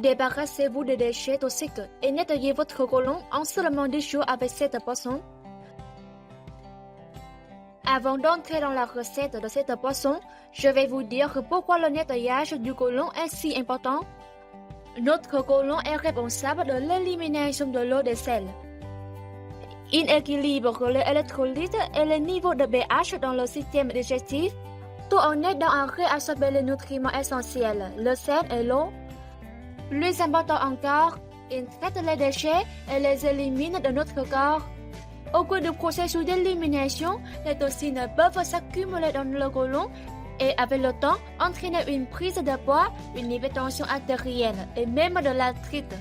Débarrassez-vous des déchets toxiques et nettoyez votre côlon en seulement 10 jours avec cette poisson. Avant d'entrer dans la recette de cette poisson, je vais vous dire pourquoi le nettoyage du côlon est si important. Notre côlon est responsable de l'élimination de l'eau des selles. Il équilibre les électrolytes et les niveaux de pH dans le système digestif, tout en aidant à réabsorber les nutriments essentiels, le sel et l'eau. Plus important encore, il traite les déchets et les élimine de notre corps. Au cours du processus d'élimination, les toxines peuvent s'accumuler dans le côlon et avec le temps entraîner une prise de poids, une hypertension artérielle et même de l'arthrite.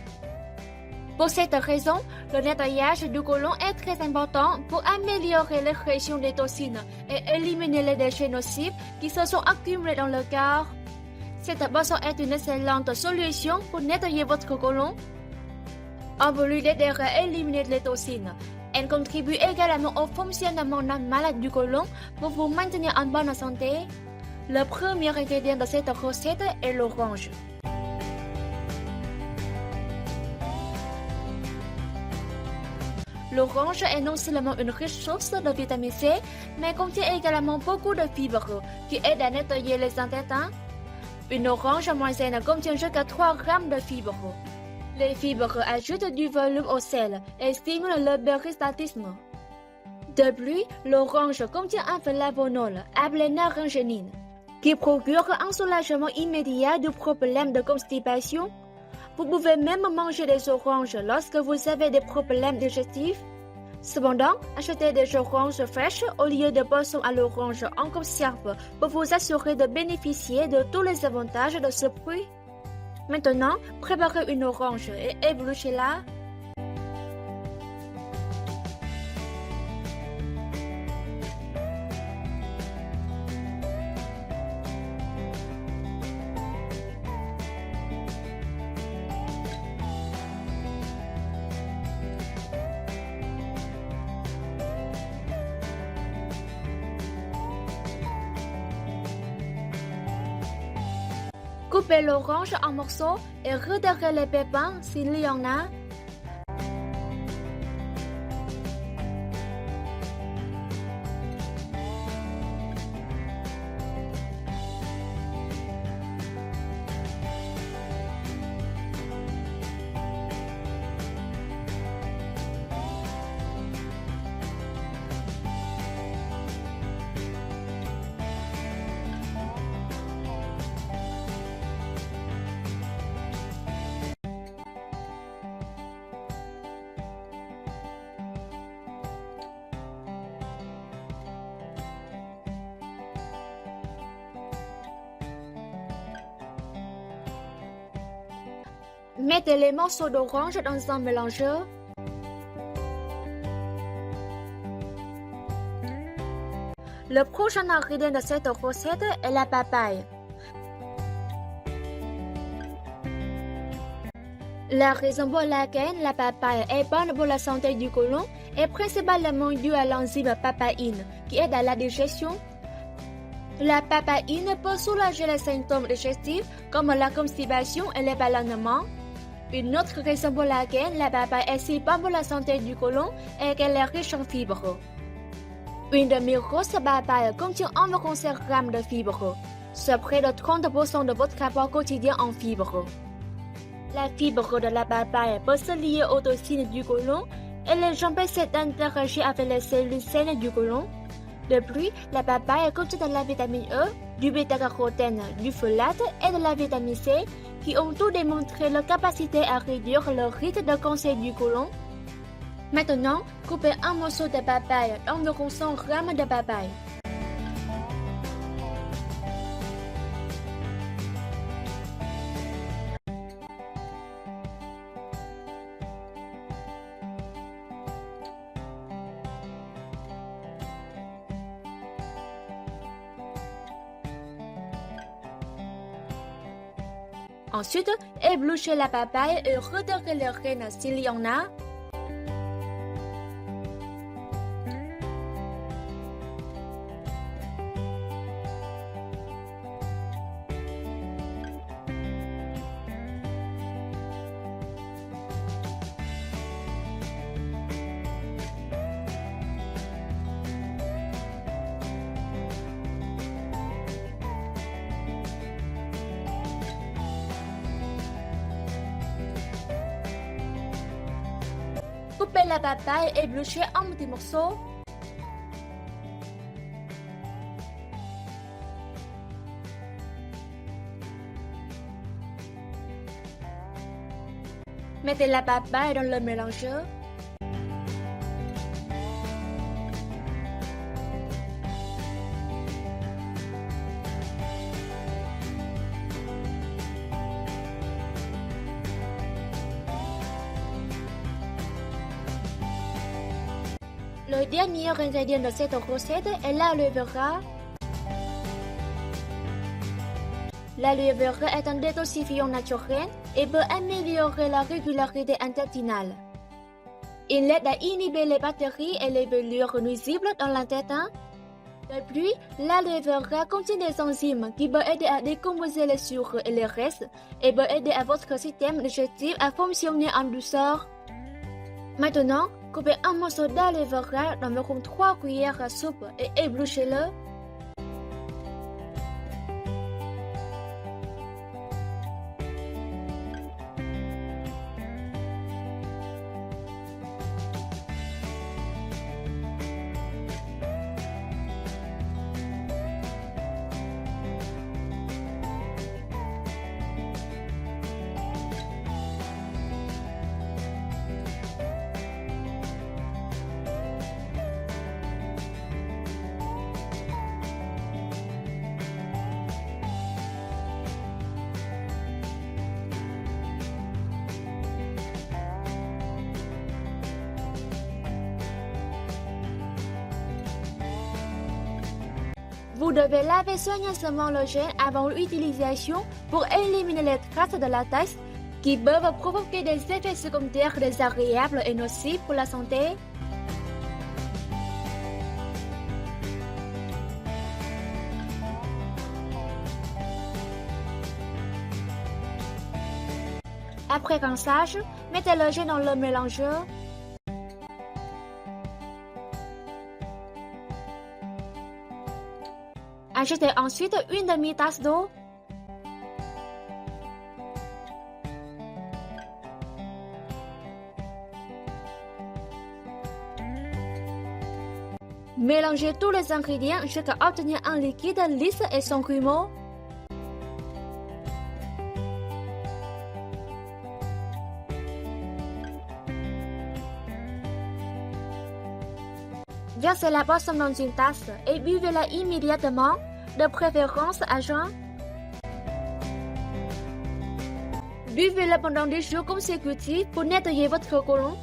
Pour cette raison, le nettoyage du côlon est très important pour améliorer l'excrétion des toxines et éliminer les déchets nocifs qui se sont accumulés dans le corps. Cette boisson est une excellente solution pour nettoyer votre côlon. En plus d'aider à éliminer les toxines, elle contribue également au fonctionnement normal du côlon pour vous maintenir en bonne santé. Le premier ingrédient de cette recette est l'orange. L'orange est non seulement une riche source de vitamine C, mais contient également beaucoup de fibres qui aident à nettoyer les intestins. Une orange moyenne contient jusqu'à 3 grammes de fibres. Les fibres ajoutent du volume au sel et stimulent le péristaltisme. De plus, l'orange contient un flavonol appelé naringenine, qui procure un soulagement immédiat du problème de constipation. Vous pouvez même manger des oranges lorsque vous avez des problèmes digestifs. Cependant, achetez des oranges fraîches au lieu de boissons à l'orange en conserve pour vous assurer de bénéficier de tous les avantages de ce fruit. Maintenant, préparez une orange et épluchez-la. Coupez l'orange en morceaux et retirez les pépins s'il y en a. Mettez les morceaux d'orange dans un mélangeur. Le prochain ingrédient de cette recette est la papaye. La raison pour laquelle la papaye est bonne pour la santé du côlon est principalement due à l'enzyme papaïne qui aide à la digestion. La papaïne peut soulager les symptômes digestifs comme la constipation et les ballonnements. Une autre raison pour laquelle la papaye est si bonne pour la santé du côlon est qu'elle est riche en fibres. Une demi-grosse papaye contient environ 5 grammes de fibres, soit près de 30% de votre apport quotidien en fibres. La fibre de la papaye peut se lier aux toxines du côlon et les empêcher d'interagir avec les cellules saines du côlon. De plus, la papaye contient de la vitamine E, du bêta-carotène, du folate et de la vitamine C qui ont tous démontré leur capacité à réduire le risque de cancer du côlon. Maintenant, coupez un morceau de papaye d'environ 100 grammes de papaye. Ensuite, épluchez la papaye et retirez les graines s'il y en a. Coupez la papaye et épluchez en petits morceaux. Mettez la papaye dans le mélangeur. Le dernier ingrédient de cette recette est l'aloe vera. L'aloe vera est un détoxifiant naturel et peut améliorer la régularité intestinale. Il aide à inhiber les bactéries et les velures nuisibles dans l'intestin. De plus, l'aloe vera contient des enzymes qui peuvent aider à décomposer les sucres et les restes et peut aider à votre système digestif à fonctionner en douceur. Maintenant, coupez un morceau d'aloe vera dans environ 3 cuillères à soupe et épluchez-le. Vous devez laver soigneusement le gel avant l'utilisation pour éliminer les traces de latex qui peuvent provoquer des effets secondaires désagréables et nocifs pour la santé. Après rinçage, mettez le gel dans le mélangeur. Ajoutez ensuite une demi-tasse d'eau. Mélangez tous les ingrédients jusqu'à obtenir un liquide lisse et sans grumeaux. Versez la boisson dans une tasse et buvez-la immédiatement, de préférence à jeun. Buvez-la pendant des jours consécutifs pour nettoyer votre côlon.